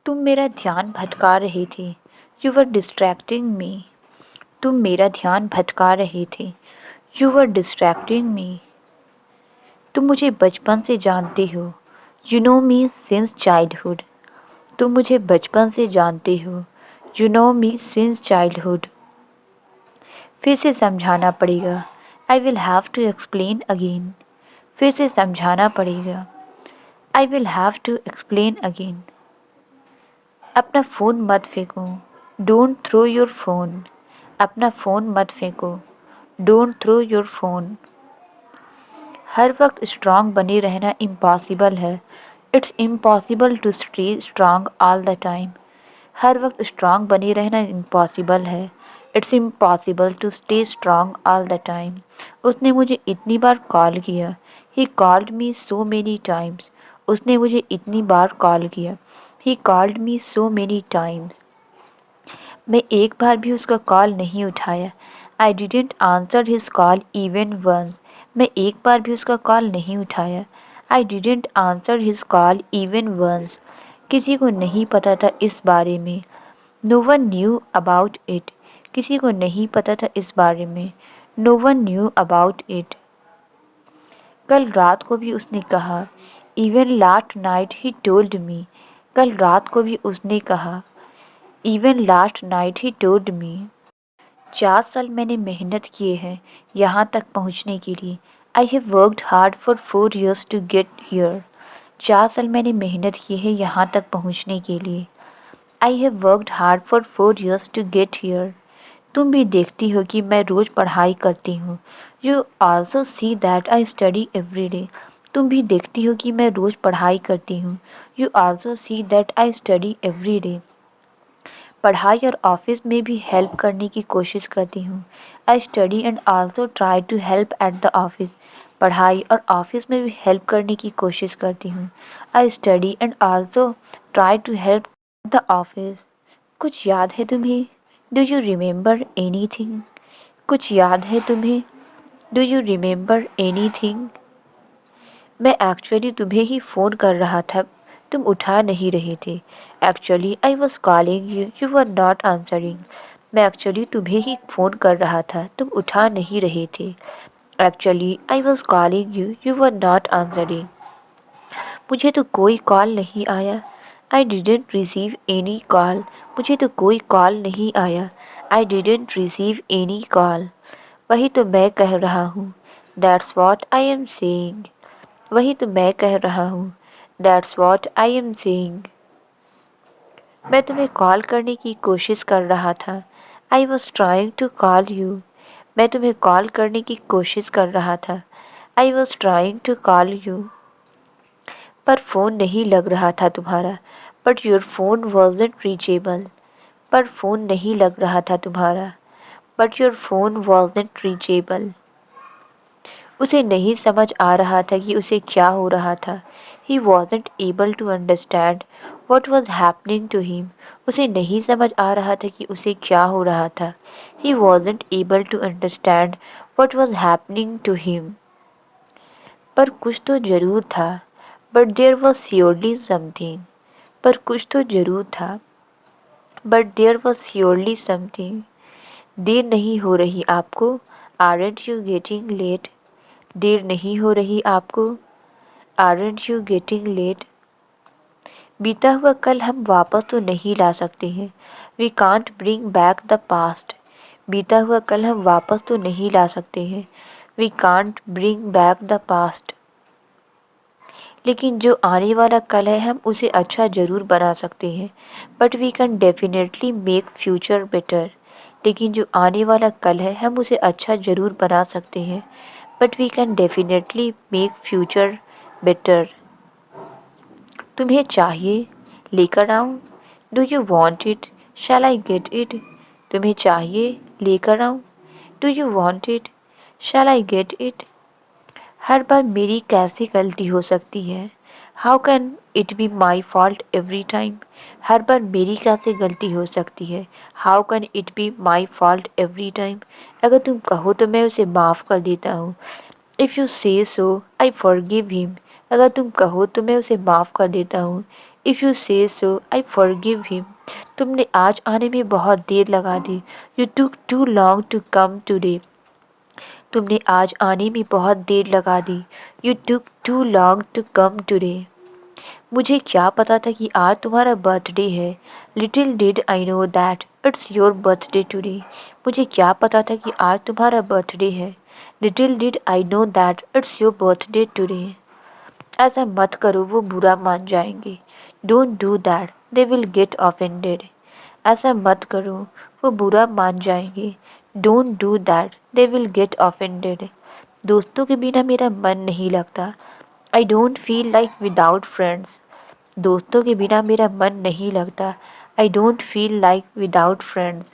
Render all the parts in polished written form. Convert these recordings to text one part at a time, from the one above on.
तुम मेरा ध्यान भटका रहे थे। You were distracting me. तुम मेरा ध्यान भटका रहे थे। You were distracting me. तुम मुझे बचपन से जानते हो। You know me since childhood. तुम मुझे बचपन से जानते हो। You know me since childhood. फिर से समझाना पड़ेगा। I will have to explain again. फिर से समझाना पड़ेगा। I will have to explain again. अपना फ़ोन मत फेंको। Don't throw your phone. अपना फ़ोन मत फेंको। Don't throw your phone. हर वक्त स्ट्रांग बने रहना इम्पॉसिबल है। It's impossible to stay strong all the time. हर वक्त स्ट्रांग बने रहना इम्पॉसिबल है। It's impossible to stay strong all the time. उसने मुझे इतनी बार कॉल किया। He called me so many times. उसने मुझे इतनी बार कॉल किया। He called me so many times. मैं एक बार भी उसका कॉल नहीं उठाया। I didn't answer his call even once. मैं एक बार भी उसका कॉल नहीं उठाया। I didn't answer his call even once. किसी को नहीं पता था इस बारे में। No one knew about it. किसी को नहीं पता था इस बारे में। No one knew about it. कल रात को भी उसने कहा। Even last night he told me. कल रात को भी उसने कहा। Even last night he told मी। 4 साल मैंने मेहनत किए हैं यहाँ तक पहुँचने के लिए। I have worked hard for 4 years to get here. 4 साल मैंने मेहनत की है यहाँ तक पहुँचने के लिए। I have worked hard for 4 years to get here. तुम भी देखती हो कि मैं रोज़ पढ़ाई करती हूँ। You also see that I study every day. तुम भी देखती हो कि मैं रोज़ पढ़ाई करती हूँ। You also see that I study every day. पढ़ाई और ऑफिस में भी हेल्प करने की कोशिश करती हूँ। I study and also try to help at the office. पढ़ाई और ऑफिस में भी हेल्प करने की कोशिश करती हूँ। I study and also try to help the office. कुछ याद है तुम्हें? Do you remember anything? कुछ याद है तुम्हें? Do you remember anything? मैं एक्चुअली तुम्हें ही फ़ोन कर रहा था। तुम उठा नहीं रहे थे। Actually I was calling you. You were not answering. मैं एक्चुअली तुम्हें ही फ़ोन कर रहा था। तुम उठा नहीं रहे थे। Actually I was calling you. You were not answering. मुझे तो कोई कॉल नहीं आया। I didn't receive any call. मुझे तो कोई कॉल नहीं आया। I didn't receive any call. वही तो मैं कह रहा हूँ। That's what I am saying. वही तो मैं कह रहा हूँ। That's what I am saying. मैं तुम्हें कॉल करने की कोशिश कर रहा था। I was trying to call you. मैं तुम्हें कॉल करने की कोशिश कर रहा था। I was trying to call you. पर फ़ोन नहीं लग रहा था तुम्हारा। But your phone wasn't reachable. पर फ़ोन नहीं लग रहा था तुम्हारा। But your phone wasn't reachable. उसे नहीं समझ आ रहा था कि उसे क्या हो रहा था। He wasn't able to understand what was happening to him. उसे नहीं समझ आ रहा था कि उसे क्या हो रहा था। He wasn't able to understand what was happening to him. पर कुछ तो ज़रूर था। But there was surely something. पर कुछ तो ज़रूर था। But there was surely something. देर नहीं हो रही आपको? Aren't you getting late? देर नहीं हो रही आपको? Aren't you getting late? बीता हुआ कल हम वापस तो नहीं ला सकते हैं। We can't bring back the past. बीता हुआ कल हम वापस तो नहीं ला सकते हैं। We can't bring back the past. लेकिन जो आने वाला कल है हम उसे अच्छा ज़रूर बना सकते हैं। But we can definitely make future better. लेकिन जो आने वाला कल है हम उसे अच्छा ज़रूर बना सकते हैं। But we can definitely make future better. तुम्हें चाहिए? लेकर आऊँ? Do you want it? Shall I get it? तुम्हें चाहिए? लेकर आऊँ? Do you want it? Shall I get it? हर बार मेरी कैसी गलती हो सकती है? How can it be my fault every time? हर बार मेरी कैसे गलती हो सकती है? How can it be my fault every time? अगर तुम कहो तो मैं उसे माफ़ कर देता हूँ। इफ़ यू से सो आई फॉरगिव हिम। अगर तुम कहो तो मैं उसे माफ़ कर देता हूँ। इफ़ यू से सो आई फॉरगिव हिम। तुमने आज आने में बहुत देर लगा दी। You took too long to come today. तुमने आज आने में बहुत देर लगा दी। You took too long to come today. मुझे क्या पता था कि आज तुम्हारा बर्थडे है। Little did I know that it's your birthday today. मुझे क्या पता था कि आज तुम्हारा बर्थडे है। Little did I know that it's your birthday today. ऐसा मत करो, वो बुरा मान जाएंगे। Don't do that, they will get offended. ऐसा मत करो, वो बुरा मान जाएंगे। Don't do that, they will get offended. दोस्तों के बिना मेरा मन नहीं लगता। I don't feel like without friends. दोस्तों के बिना मेरा मन नहीं लगता। I don't feel like without friends.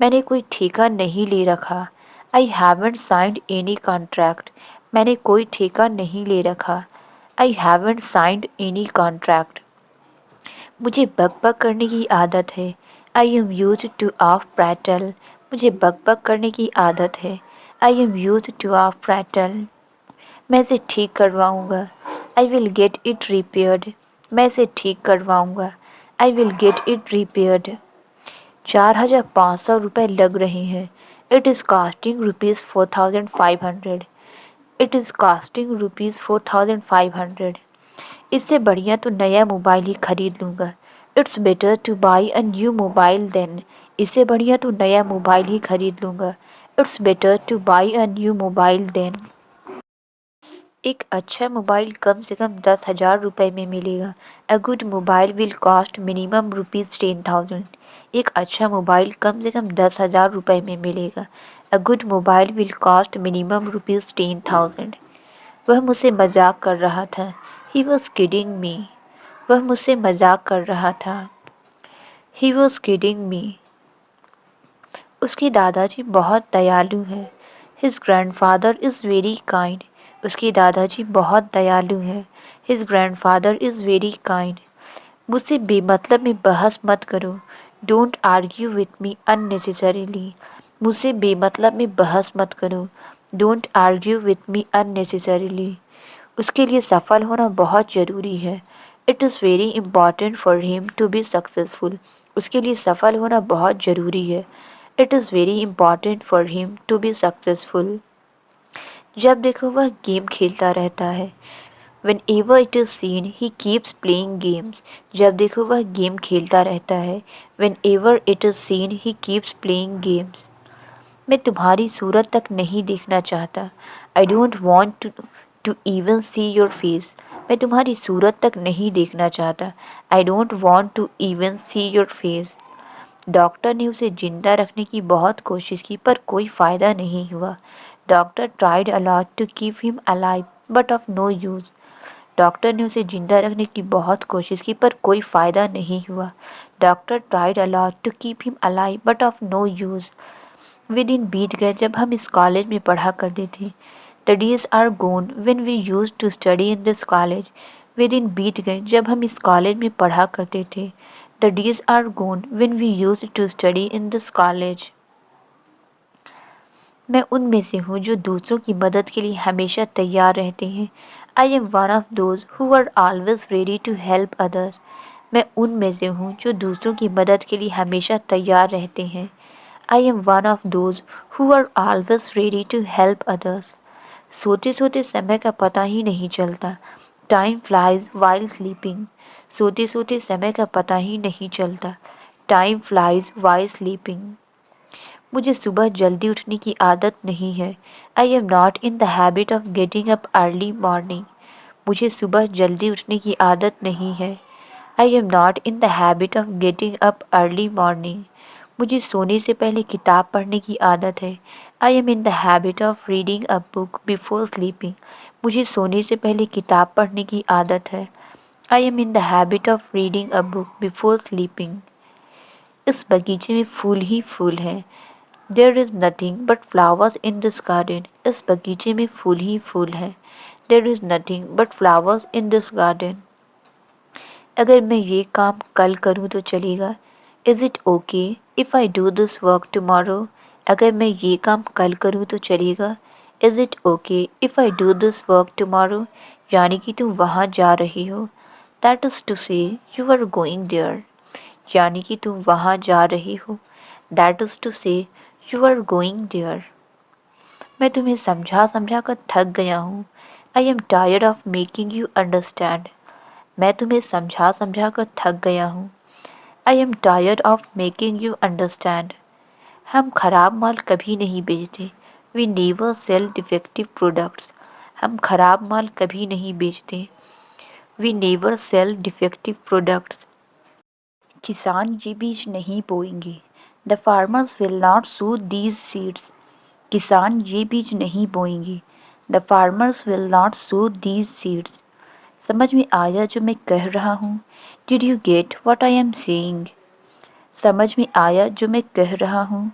मैंने कोई ठेका नहीं ले रखा। I haven't signed any contract. मैंने कोई ठेका नहीं ले रखा। I haven't signed any contract. मुझे बकबक करने की आदत है। I am used to of prattle. मुझे बकबक करने की आदत है। I am used to of prattle. मैं इसे ठीक करवाऊँगा। I will get it repaired. मैं इसे ठीक करवाऊँगा। I will get it repaired. 4,500 लग रहे हैं। It is costing ₹4,500। It is costing ₹4,500। इससे बढ़िया तो नया मोबाइल ही खरीद लूँगा। It's better to buy a new mobile then. इससे बढ़िया तो नया मोबाइल ही खरीद लूँगा। It's better to buy a new mobile then. एक अच्छा मोबाइल कम से कम 10,000 में मिलेगा। A good mobile will cost minimum ₹10,000। एक अच्छा मोबाइल कम से कम 10,000 में मिलेगा। A good mobile will cost minimum ₹10,000। वह मुझसे मजाक कर रहा था। He was kidding me. वह मुझसे मजाक कर रहा था। He was kidding me. उसके दादाजी बहुत दयालु हैं। His grandfather is very kind. उसके दादाजी बहुत दयालु हैं। His grandfather is very kind. मुझसे बेमतलब में बहस मत करो। Don't argue with me unnecessarily. मुझसे बेमतलब में बहस मत करो। Don't argue with me unnecessarily. उसके लिए सफल होना बहुत ज़रूरी है। It is very important for him to be successful. उसके लिए सफल होना बहुत ज़रूरी है। It is very important for him to be successful. जब देखो वह गेम खेलता रहता है। Whenever it is seen, he keeps playing games. जब देखो वह गेम खेलता रहता है। Whenever it is seen, he keeps playing games. मैं तुम्हारी सूरत तक नहीं देखना चाहता। I don't want to even see your face. मैं तुम्हारी सूरत तक नहीं देखना चाहता। I don't want to even see your face. Doctor ने उसे जिंदा रखने की बहुत कोशिश की पर कोई फ़ायदा नहीं हुआ। Doctor tried a lot to keep him alive, but of no use. Doctor ने उसे जिंदा रखने की बहुत कोशिश की पर कोई फ़ायदा नहीं हुआ। Doctor tried a lot to keep him alive, but of no use. वे दिन बीत गए जब हम इस कॉलेज में पढ़ा करते थे। The days are gone when we used to study in this college. वे दिन बीत गए जब हम इस कॉलेज में पढ़ा करते थे। The days are gone when we used to study in this college. मैं उनमें से हूँ जो दूसरों की मदद के लिए हमेशा तैयार रहते हैं। I am one of those who are always ready to help others. मैं उनमें से हूँ जो दूसरों की मदद के लिए हमेशा तैयार रहते हैं। I am one of those who are always ready to help others. सोते सोते समय का पता ही नहीं चलता। Time flies while sleeping. सोते सोते समय का पता ही नहीं चलता। Time flies while sleeping. मुझे सुबह जल्दी उठने की आदत नहीं है। I am not in the habit of getting up early morning. मुझे सुबह जल्दी उठने की आदत नहीं है। I am not in the habit of getting up early morning. मुझे सोने से पहले किताब पढ़ने की आदत है। I am in the habit of reading a book before sleeping. मुझे सोने से पहले किताब पढ़ने की आदत है। I am in the habit of reading a book before sleeping. इस बगीचे में फूल ही फूल हैं। There is nothing but flowers in this garden. इस बगीचे में फूल ही फूल हैं। There is nothing but flowers in this garden. अगर मैं ये काम कल करूँ तो चलेगा। Is it okay if I do this work tomorrow. अगर मैं ये काम कल करूँ तो चलेगा। Is it okay if I do this work tomorrow. यानी कि तुम वहाँ जा रही हो। दैट इज़ टू से यू आर गोइंग देयर, यानी कि तुम वहाँ जा रही हो। दैट इज़ टू से यू आर गोइंग देयर। मैं तुम्हें समझा समझा कर थक गया हूँ। I am tired of making you understand. मैं तुम्हें समझा समझा कर थक गया हूँ। I am tired of making you understand. हम खराब माल कभी नहीं बेचते। We never sell defective products. हम खराब माल कभी नहीं बेचते। We never sell defective products. किसान ये बीज नहीं बोएंगे। The farmers will not sow these seeds. किसान ये बीज नहीं बोएंगे। The farmers will not sow these seeds. समझ में आया जो मैं कह रहा हूँ? Did you get what I am saying? समझ में आया जो मैं कह रहा हूँ?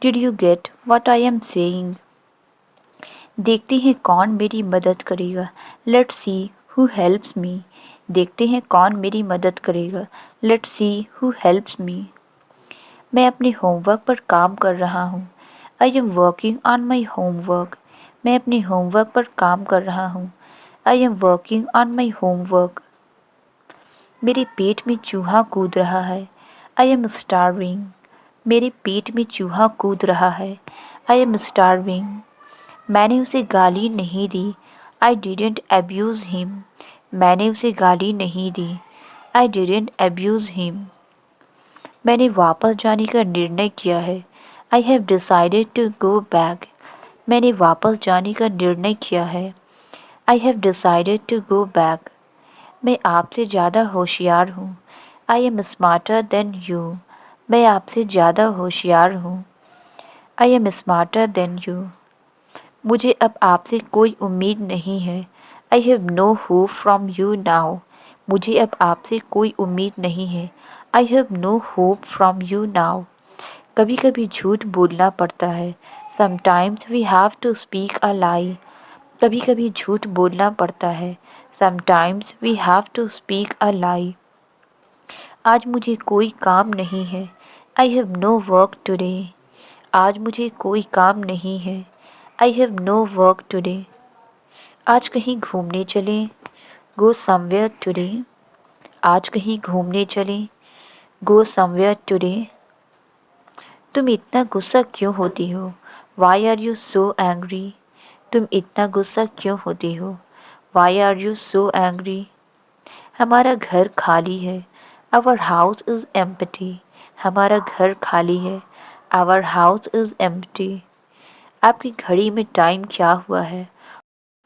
Did you get what I am saying? देखते हैं कौन मेरी मदद करेगा। Let's see who helps me. देखते हैं कौन मेरी मदद करेगा। Let's see who helps me. मैं अपने होमवर्क पर काम कर रहा हूँ। I am working on my homework. मैं अपने होमवर्क पर काम कर रहा हूँ। I am working on my homework. मेरे पेट में चूहा कूद रहा है। I am starving. मेरे पेट में चूहा कूद रहा है। I am starving. मैंने उसे गाली नहीं दी। I didn't abuse him. मैंने उसे गाली नहीं दी। I didn't abuse him. मैंने वापस जाने का निर्णय किया है। I have decided to go back. मैंने वापस जाने का निर्णय किया है। I have decided to go back. मैं आपसे ज़्यादा होशियार हूँ। I am smarter than you. मैं आपसे ज़्यादा होशियार हूँ। I am smarter than you. मुझे अब आपसे कोई उम्मीद नहीं है। I have no hope from you now. मुझे अब आपसे कोई उम्मीद नहीं है। I have no hope from you now. कभी कभी झूठ बोलना पड़ता है। Sometimes we have to speak a lie. कभी कभी झूठ बोलना पड़ता है। Sometimes we have to speak a lie. आज मुझे कोई काम नहीं है। I have no work today. आज मुझे कोई काम नहीं है। I have no work today. आज कहीं घूमने चलें। Go somewhere today. आज कहीं घूमने चलें। Go somewhere today. तुम इतना गुस्सा क्यों होती हो? Why are you so angry? तुम इतना गुस्सा क्यों होती हो? Why are you so angry? हमारा घर खाली है। Our house is empty. हमारा घर खाली है। Our house is empty. आपकी घड़ी में टाइम क्या हुआ है?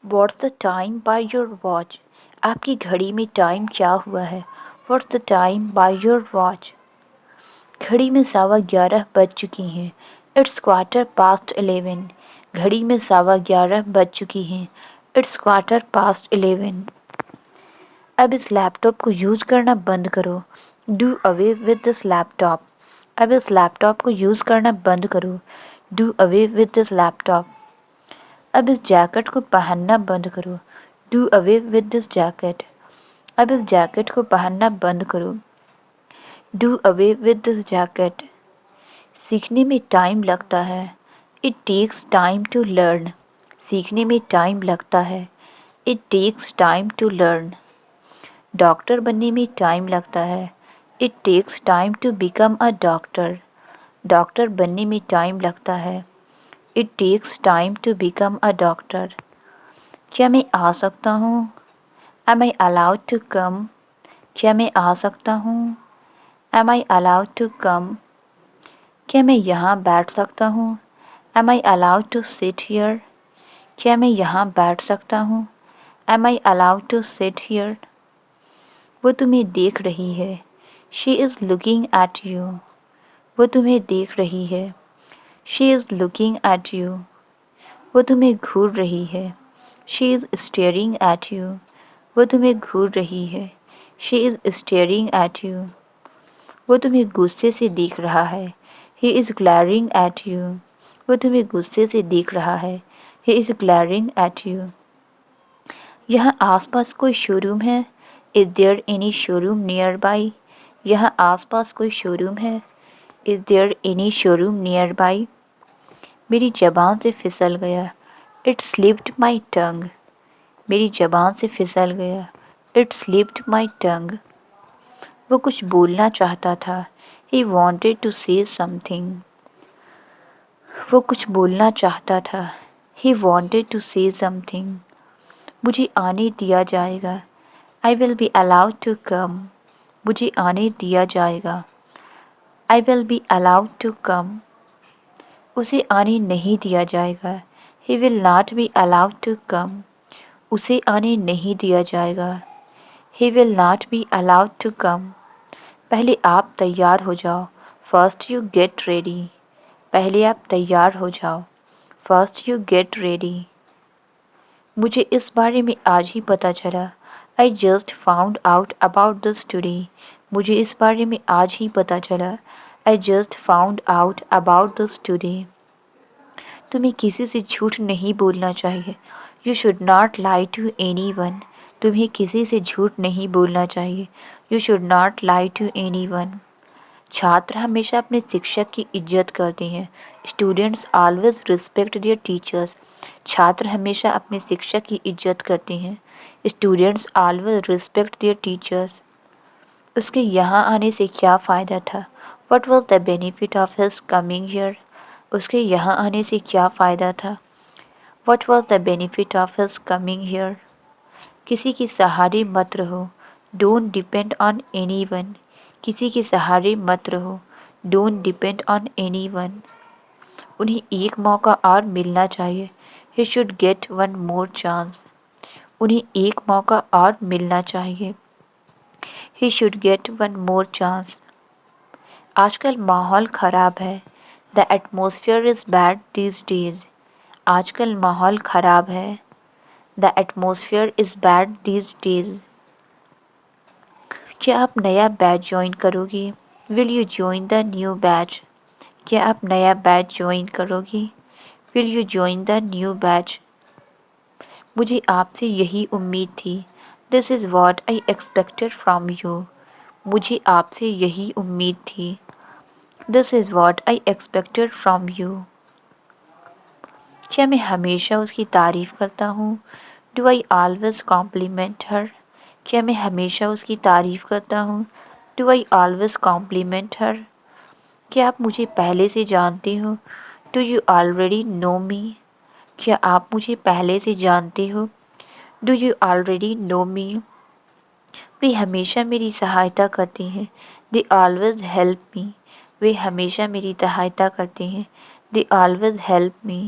What's the time by your watch? आपकी घड़ी में टाइम क्या हुआ है? What's the time by your watch? घड़ी में 11:15 बज चुकी हैं। It's quarter past 11। घड़ी में 11:15 बज चुकी हैं। It's quarter past 11। अब इस लैपटॉप को यूज़ करना बंद करो। Do away with this laptop. अब इस लैपटॉप को यूज़ करना बंद करो। Do away with this laptop. अब इस जैकेट को पहनना बंद करो। Do away with this jacket. अब इस जैकेट को पहनना बंद करो। Do away with this jacket. सीखने में टाइम लगता है। It takes time to learn. सीखने में टाइम लगता है। It takes time to learn. Doctor बनने में टाइम लगता है। It takes time to become a doctor. Doctor बनने में टाइम लगता है। It takes time to become a doctor. क्या मैं आ सकता हूँ? Am I allowed to come? क्या मैं आ सकता हूँ? Am I allowed to come? क्या मैं यहाँ बैठ सकता हूँ? Am I allowed to sit here? क्या मैं यहाँ बैठ सकता हूँ? Am I allowed to sit here? वो तुम्हें देख रही है। She is looking at you. वो तुम्हें देख रही है। She is looking at you. वो तुम्हें घूर रही है। She is staring at you. वो तुम्हें घूर रही है। She is staring at you. वो तुम्हें गुस्से से देख रहा है। He is glaring at you. वो तुम्हें गुस्से से देख रहा है। He is glaring at you. यहाँ आसपास कोई शोरूम है? Is there any showroom nearby? यहाँ आसपास कोई शोरूम है? Is there any showroom nearby? मेरी ज़बान से फिसल गया। इट स्लिप्ड माई टंग। मेरी ज़बान से फिसल गया। It slipped my tongue. वो कुछ बोलना चाहता था. He wanted to say something. वो कुछ बोलना चाहता था. He wanted to say something. मुझे आने दिया जाएगा. I will be allowed to come. मुझे आने दिया जाएगा. I will be allowed to come. उसे आने नहीं दिया जाएगा. He will not be allowed to come. उसे आने नहीं दिया जाएगा. He will not be allowed to come. पहले आप तैयार हो जाओ. First you get ready. पहले आप तैयार हो जाओ. First you get ready. मुझे इस बारे में आज ही पता चला. I just found out about this today. मुझे इस बारे में आज ही पता चला. I just found out about this today. तुम्हें किसी से झूठ नहीं बोलना चाहिए. You should not lie to anyone. तुम्हें किसी से झूठ नहीं बोलना चाहिए. You should not lie to anyone. छात्र हमेशा अपने शिक्षक की इज्जत करते हैं. Students always respect their teachers. छात्र हमेशा अपने शिक्षक की इज्जत करते हैं. Students always respect their teachers. उसके यहाँ आने से क्या फ़ायदा था? What was the benefit of his coming here? उसके यहाँ आने से क्या फ़ायदा था? What was the benefit of his coming here? किसी के सहारे मत रहो. Don't depend on anyone. किसी के सहारे मत रहो. Don't depend on anyone. उन्हें एक मौका और मिलना चाहिए. He should get one more chance. उन्हें एक मौका और मिलना चाहिए. He should get one more chance. आजकल माहौल ख़राब है. The atmosphere is bad these days. आजकल माहौल ख़राब है. The atmosphere is bad these days. क्या आप नया बैच ज्वाइन करोगी? Will you join the new batch? क्या आप नया बैच ज्वाइन करोगी? Will you join the new batch? मुझे आपसे यही उम्मीद थी. This is what I expected from you. मुझे आपसे यही उम्मीद थी. This is what I expected from you. क्या मैं हमेशा उसकी तारीफ़ करता हूँ? Do I always compliment her? क्या मैं हमेशा उसकी तारीफ़ करता हूँ? Do I always compliment her? क्या आप मुझे पहले से जानते हो? Do you already know me? क्या आप मुझे पहले से जानते हो? Do you already know me? वे हमेशा मेरी सहायता करते हैं. They always help me. वे हमेशा मेरी सहायता करते हैं. They always help me.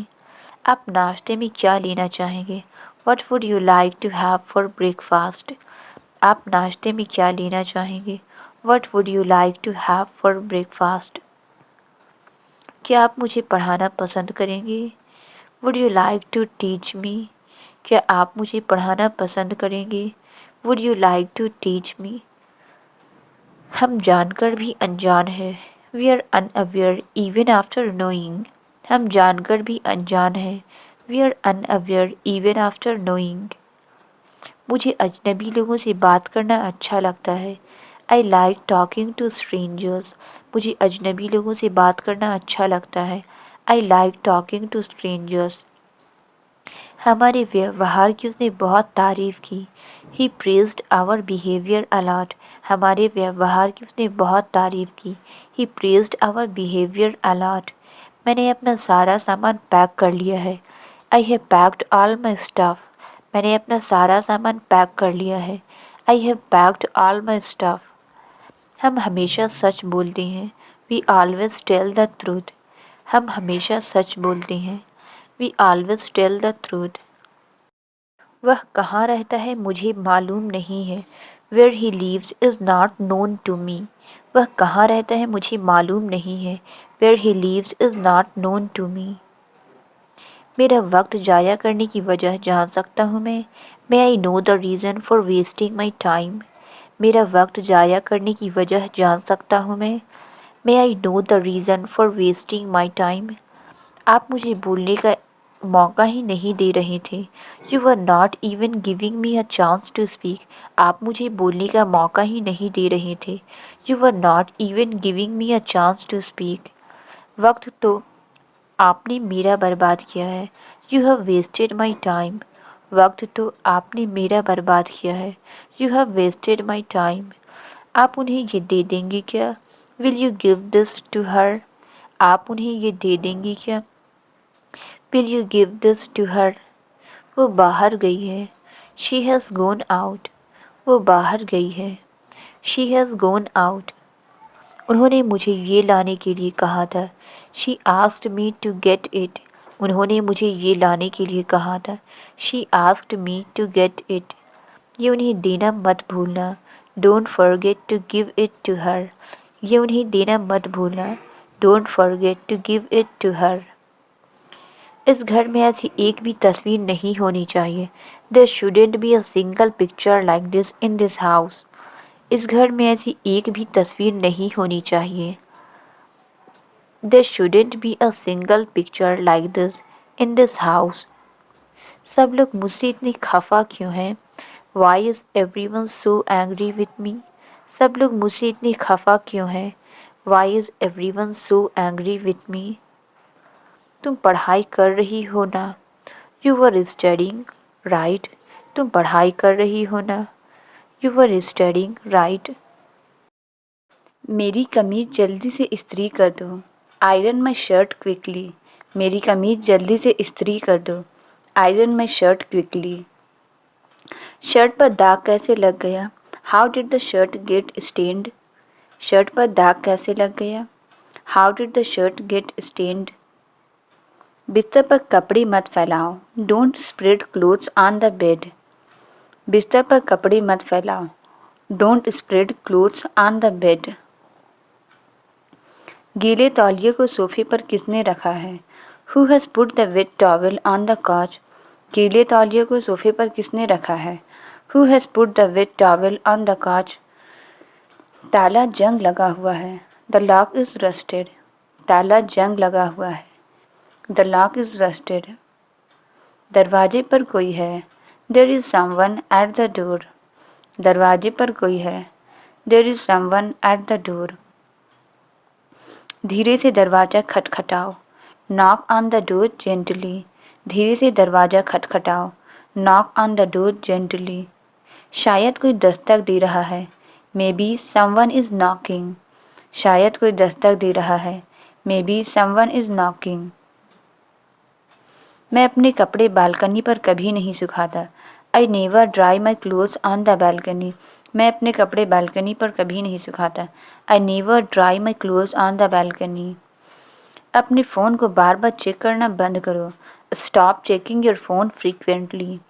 आप नाश्ते में क्या लेना चाहेंगे? What would you like to have for breakfast? आप नाश्ते में क्या लेना चाहेंगे? What would you like to have for breakfast? क्या आप मुझे पढ़ाना पसंद करेंगे? Would you like to teach me? क्या आप मुझे पढ़ाना पसंद करेंगे? Would you like to teach me? हम जानकर भी अनजान हैं. We are unaware even after knowing. हम जानकर भी अनजान हैं. We are unaware even after knowing. मुझे अजनबी लोगों से बात करना अच्छा लगता है. I like talking to strangers. मुझे अजनबी लोगों से बात करना अच्छा लगता है. I like talking to strangers. हमारे व्यवहार की उसने बहुत तारीफ़ की. He praised our behavior a lot. हमारे व्यवहार की उसने बहुत तारीफ़ की. He praised our behavior a lot. मैंने अपना सारा सामान पैक कर लिया है. I have packed all my stuff. मैंने अपना सारा सामान पैक कर लिया है. I have packed all my stuff. हम हमेशा सच बोलते हैं. We always tell the truth. हम हमेशा सच बोलते हैं. We always tell the truth. वह कहाँ रहता है मुझे मालूम नहीं है. Where he lives is not known to me. वह कहाँ रहता है मुझे मालूम नहीं है. Where he lives is not known to me. मेरा वक्त ज़ाया करने की वजह जान सकता हूँ मैं. May I know the reason for wasting my time? मेरा वक्त ज़ाया करने की वजह जान सकता हूँ मैं. May I know the reason for wasting my time? आप मुझे बोलने का मौका ही नहीं दे रहे थे. You were not even giving me a chance to speak. आप मुझे बोलने का मौका ही नहीं दे रहे थे. You were not even giving me a chance to speak. वक्त तो आपने मेरा बर्बाद किया है. You have wasted my time. वक्त तो आपने मेरा बर्बाद किया है। You have wasted my time. आप उन्हें ये दे देंगी क्या? Will you give this to her? आप उन्हें ये दे देंगी क्या? Will you give this to her? वो बाहर गई है। She has gone out. वो बाहर गई है। She has gone out. उन्होंने मुझे ये लाने के लिए कहा था। She asked me to get it. उन्होंने मुझे ये लाने के लिए कहा था। She asked me to get it. ये उन्हें देना मत भूलना। Don't forget to give it to her. ये उन्हें देना मत भूलना। Don't forget to give it to her. इस घर में ऐसी एक भी तस्वीर नहीं होनी चाहिए। There shouldn't be a single picture like this in this house. इस घर में ऐसी एक भी तस्वीर नहीं होनी चाहिए। There shouldn't be a single picture like this in this house. सब लोग मुझसे इतने खफा क्यों हैं? Why is everyone so angry with me? सब लोग मुझसे इतने खफा क्यों हैं? Why is everyone so angry with me? तुम पढ़ाई कर रही हो ना? You were studying right. तुम पढ़ाई कर रही हो ना? You were studying right. मेरी कमीज जल्दी से इस्त्री कर दो। Iron my shirt quickly. मेरी कमीज जल्दी से इस्त्री कर दो। Iron my shirt quickly. Shirt पर दाग कैसे लग गया? How did the shirt get stained? Shirt पर दाग कैसे लग गया? How did the shirt get stained? बिस्तर पर कपड़े मत फैलाओ। Don't spread clothes on the bed. बिस्तर पर कपड़े मत फैलाओ। Don't spread clothes on the bed. गीले तौलिए को सोफे पर किसने रखा है? Who has put the wet towel on the couch? गीले तौलिए को सोफे पर किसने रखा है? Who has put the wet towel on the couch? ताला जंग लगा हुआ है। The lock is rusted. ताला जंग लगा हुआ है। The lock is rusted. दरवाजे पर कोई है। There is someone at the door. दरवाजे पर कोई है। There is someone at the door. धीरे से दरवाज़ा खटखटाओ। Knock on the door gently. धीरे से दरवाज़ा खटखटाओ। Knock on the door gently. शायद कोई दस्तक दे रहा है। Maybe someone is knocking. शायद कोई दस्तक दे रहा है। Maybe someone is knocking. मैं अपने कपड़े बालकनी पर कभी नहीं सुखाता। I never dry my clothes on the balcony. मैं अपने कपड़े बालकनी पर कभी नहीं सुखाता। I never dry my clothes on the balcony. अपने फ़ोन को बार बार चेक करना बंद करो। Stop checking your phone frequently.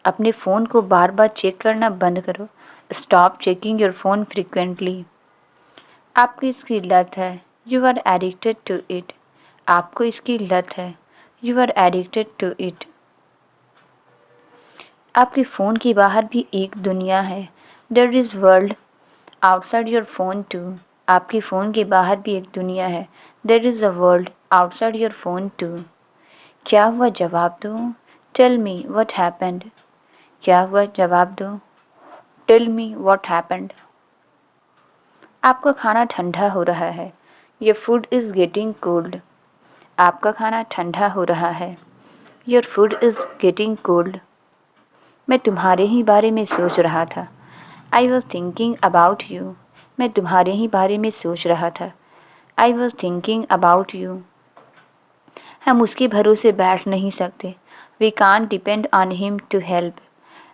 अपने फ़ोन को बार बार चेक करना बंद करो। Stop checking your phone frequently. आपको इसकी लत है। You are addicted to it. आपको इसकी लत है। You are addicted to it. आपके फ़ोन के बाहर भी एक दुनिया है। There is world outside your phone too. आपके फ़ोन के बाहर भी एक दुनिया है। There is a world outside your phone too. क्या हुआ जवाब दो। Tell me what happened. क्या हुआ जवाब दो। Tell me what happened. आपका खाना ठंडा हो रहा है। Your food is getting cold. आपका खाना ठंडा हो रहा है। Your food is getting cold. मैं तुम्हारे ही बारे में सोच रहा था। I was thinking about you. मैं तुम्हारे ही बारे में सोच रहा था। I was thinking about you. हम उसके भरोसे बैठ नहीं सकते। We can't depend on him to help.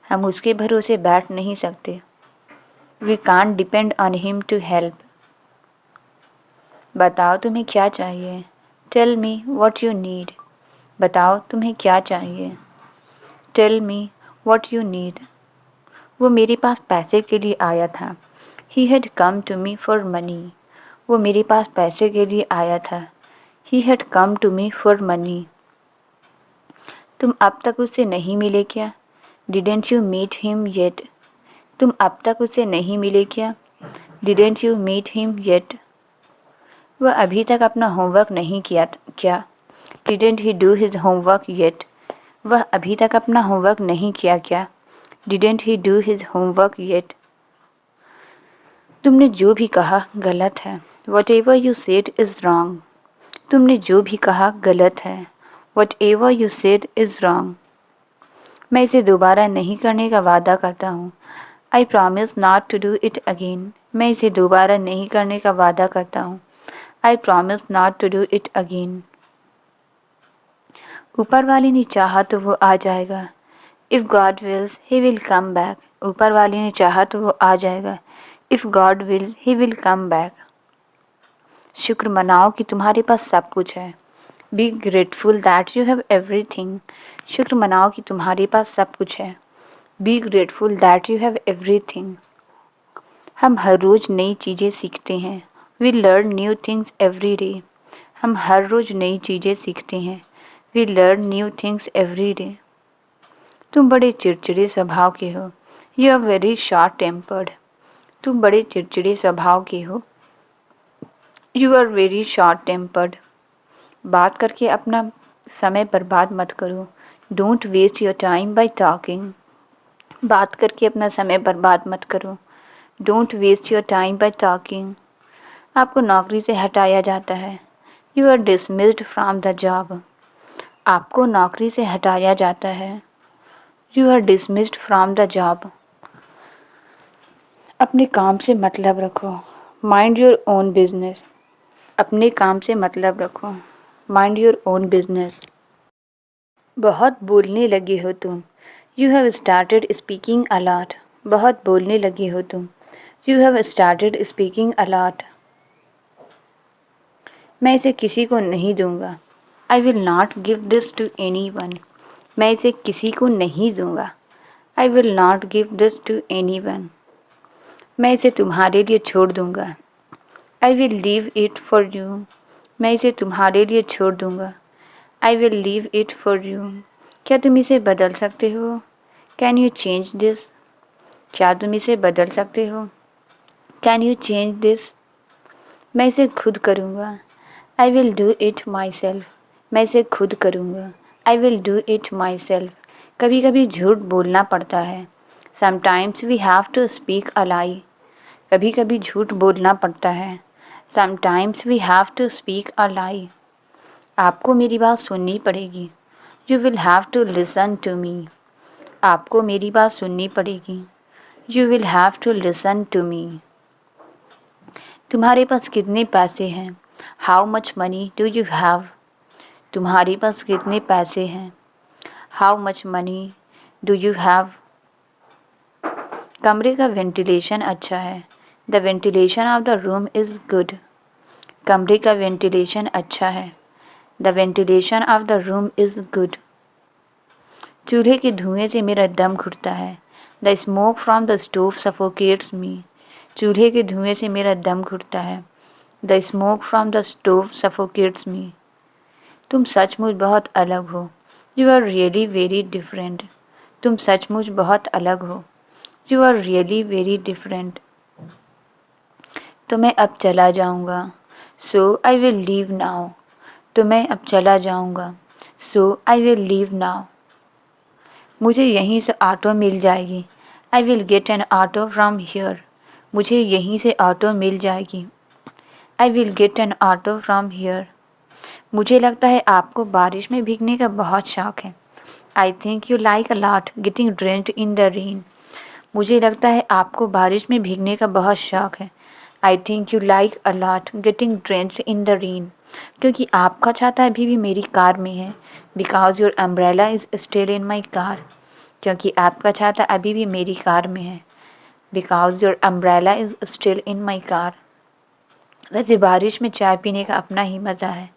हम उसके भरोसे बैठ नहीं सकते। We can't depend on him to help. बताओ तुम्हें क्या चाहिए। Tell me what you need. बताओ तुम्हें क्या चाहिए। Tell me what you need. वो मेरे पास पैसे के लिए आया था। He had come to me for money. वो मेरे पास पैसे के लिए आया था। He had come to me for money. तुम अब तक उससे नहीं मिले क्या? Didn't you meet him yet. तुम अब तक उससे नहीं मिले क्या? Didn't you meet him yet. वह अभी तक अपना होमवर्क नहीं किया क्या? Didn't he do his homework yet. वह अभी तक अपना होमवर्क नहीं किया क्या? Didn't he do his homework yet. तुमने जो भी कहा गलत है। Whatever you said is wrong. तुमने जो भी कहा गलत है। Whatever you said is wrong. मैं इसे दोबारा नहीं करने का वादा करता हूँ। I promise not to do it again. मैं इसे दोबारा नहीं करने का वादा करता हूँ। I promise not to do it again. ऊपर वाले ने चाहा तो वो आ जाएगा। If God wills he will come back. ऊपर वाले ने चाहा तो वो आ जाएगा। If God will he will come back. शुक्र मनाओ कि तुम्हारे पास सब कुछ है। Be grateful that you have everything. शुक्र मनाओ कि तुम्हारे पास सब कुछ है। Be grateful that you have everything. हम हर रोज़ नई चीज़ें सीखते हैं। We learn new things every day. हम हर रोज़ नई चीज़ें सीखते हैं। We learn new things every day. तुम बड़े चिड़चिड़े स्वभाव के हो। You are very short tempered. तुम बड़े चिड़चिड़े स्वभाव के हो। You are very short tempered. बात करके अपना समय बर्बाद मत करो। Don't waste your time by talking. बात करके अपना समय बर्बाद मत करो। Don't waste your time by talking. आपको नौकरी से हटाया जाता है। You are dismissed from the job. आपको नौकरी से हटाया जाता है। You are dismissed from the job. अपने काम से मतलब रखो। Mind your own business. अपने काम से मतलब रखो। Mind your own business. बहुत बोलने लगे हो तुम। You have started speaking a lot. बहुत बोलने लगे हो तुम। You have started speaking a lot. मैं इसे किसी को नहीं दूंगा। I will not give this to anyone. मैं इसे किसी को नहीं दूंगा। I will not give this to anyone. मैं इसे तुम्हारे लिए छोड़ दूंगा। I will leave it for you. मैं इसे तुम्हारे लिए छोड़ दूंगा। I will leave it for you. क्या तुम इसे बदल सकते हो? Can you change this? क्या तुम इसे बदल सकते हो? Can you change this? मैं इसे खुद करूँगा। I will do it myself. मैं इसे खुद करूँगा। I will do it myself. कभी कभी झूठ बोलना पड़ता है। Sometimes we have to speak a lie. कभी कभी झूठ बोलना पड़ता है। Sometimes we have to speak a लाई। आपको मेरी बात सुननी पड़ेगी। You will have to listen to me. आपको मेरी बात सुननी पड़ेगी। You will have to listen to me. तुम्हारे पास कितने पैसे हैं? How much money do you have? तुम्हारे पास कितने पैसे हैं? How much money do you have? कमरे का वेंटिलेशन अच्छा है। The ventilation of the room is good. कमरे का वेंटिलेशन अच्छा है। The ventilation of the room is good. चूल्हे के धुएं से मेरा दम घुटता है। The smoke from the stove suffocates me. चूल्हे के धुएं से मेरा दम घुटता है। The smoke from the stove suffocates me. तुम सचमुच बहुत अलग हो। You are really very different. तुम सचमुच बहुत अलग हो। You are really very different. तो मैं अब चला जाऊँगा। So I will leave now. तो मैं अब चला जाऊँगा। So I will leave now. मुझे यहीं से ऑटो मिल जाएगी। आई will get an auto from here. मुझे यहीं से ऑटो मिल जाएगी। आई will get an auto from here. मुझे लगता है आपको बारिश में भीगने का बहुत शौक है। I think you like a lot getting drenched in the rain. मुझे लगता है आपको बारिश में भीगने का बहुत शौक है। I think you like a lot getting drenched in the rain. क्योंकि आपका छाता अभी भी मेरी कार में है। Because your umbrella is still in my car. क्योंकि आपका छाता अभी भी मेरी कार में है। Because your umbrella is still in my car. वैसे बारिश में चाय पीने का अपना ही मज़ा है।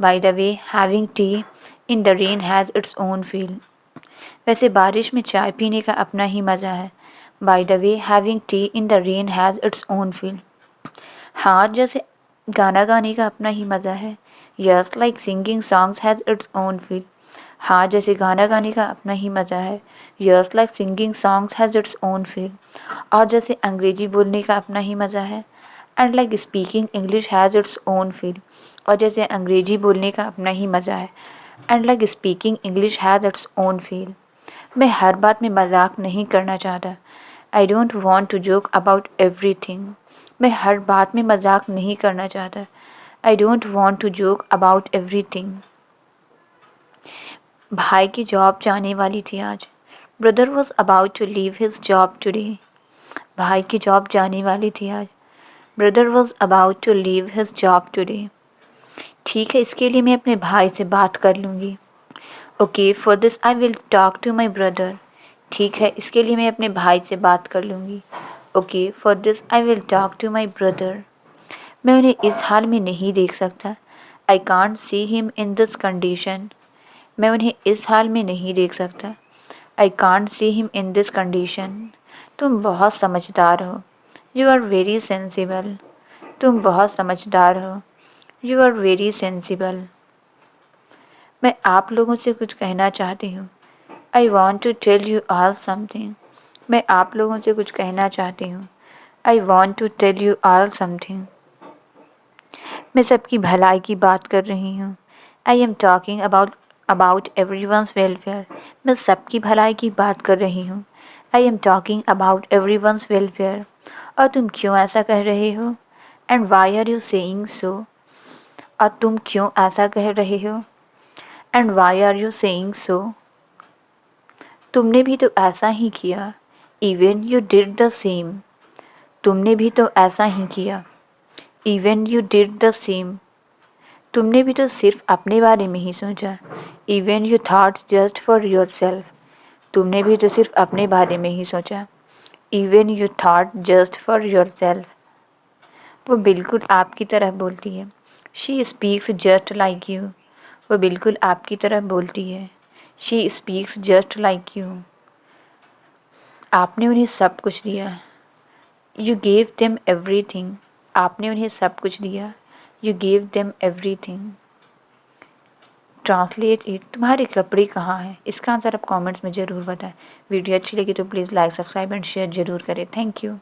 By the way having T in the rain has its own feel. वैसे बारिश में चाय पीने का अपना ही मज़ा है। By the way having T in the rain has its own feel. हाँ, जैसे गाना गाने का अपना ही मज़ा है। Yes like singing songs has its own feel. हाँ, जैसे गाना गाने का अपना ही मज़ा है। Yes like singing songs has its own feel. और जैसे अंग्रेजी बोलने का अपना ही मज़ा है। And like speaking English has its own feel. और जैसे अंग्रेजी बोलने का अपना ही मज़ा है। And like speaking English has its own feel. मैं हर बात में मजाक नहीं करना चाहता। I don't want to joke about everything. मैं हर बात में मजाक नहीं करना चाहता। I don't want to joke about everything. भाई की जॉब जाने वाली थी आज। Brother was about to leave his job today. भाई की जॉब जाने वाली थी आज। Brother was about to leave his job today. ठीक है, इसके लिए मैं अपने भाई से बात कर लूँगी। Okay, for this I will talk to my brother. ठीक है, इसके लिए मैं अपने भाई से बात कर लूँगी। Okay, for this I will talk to my brother. मैं उन्हें इस हाल में नहीं देख सकता। I can't see him in this condition. मैं उन्हें इस हाल में नहीं देख सकता। I can't see him in this condition. तुम बहुत समझदार हो। You are very sensible. तुम बहुत समझदार हो। You are very sensible. मैं आप लोगों से कुछ कहना चाहती हूँ। I want to tell you all something. मैं आप लोगों से कुछ कहना चाहती हूँ। I want to tell you all something. मैं सबकी भलाई की बात कर रही हूँ। I am talking about everyone's welfare. मैं सबकी भलाई की बात कर रही हूँ। I am talking about everyone's welfare. और तुम क्यों ऐसा कह रहे हो? And why are you saying so? और तुम क्यों ऐसा कह रहे हो? And why are you saying सो? तुमने भी तो ऐसा ही किया। Even you did the same. तुमने भी तो ऐसा ही किया। Even you did the same. तुमने भी तो सिर्फ अपने बारे में ही सोचा। Even you thought just for your self. तुमने भी तो सिर्फ अपने बारे में ही सोचा। Even you thought just for your self. वो बिल्कुल आपकी तरह बोलती है। She speaks just like you. वो बिल्कुल आपकी तरह बोलती है। She speaks just like you. आपने उन्हें सब कुछ दिया। You gave them everything. आपने उन्हें सब कुछ दिया। You gave them everything. Translate it. तुम्हारे कपड़े कहाँ हैं? इसका आंसर आप कमेंट्स में ज़रूर बताएं। वीडियो अच्छी लगी तो please like, subscribe and share ज़रूर करें। Thank you.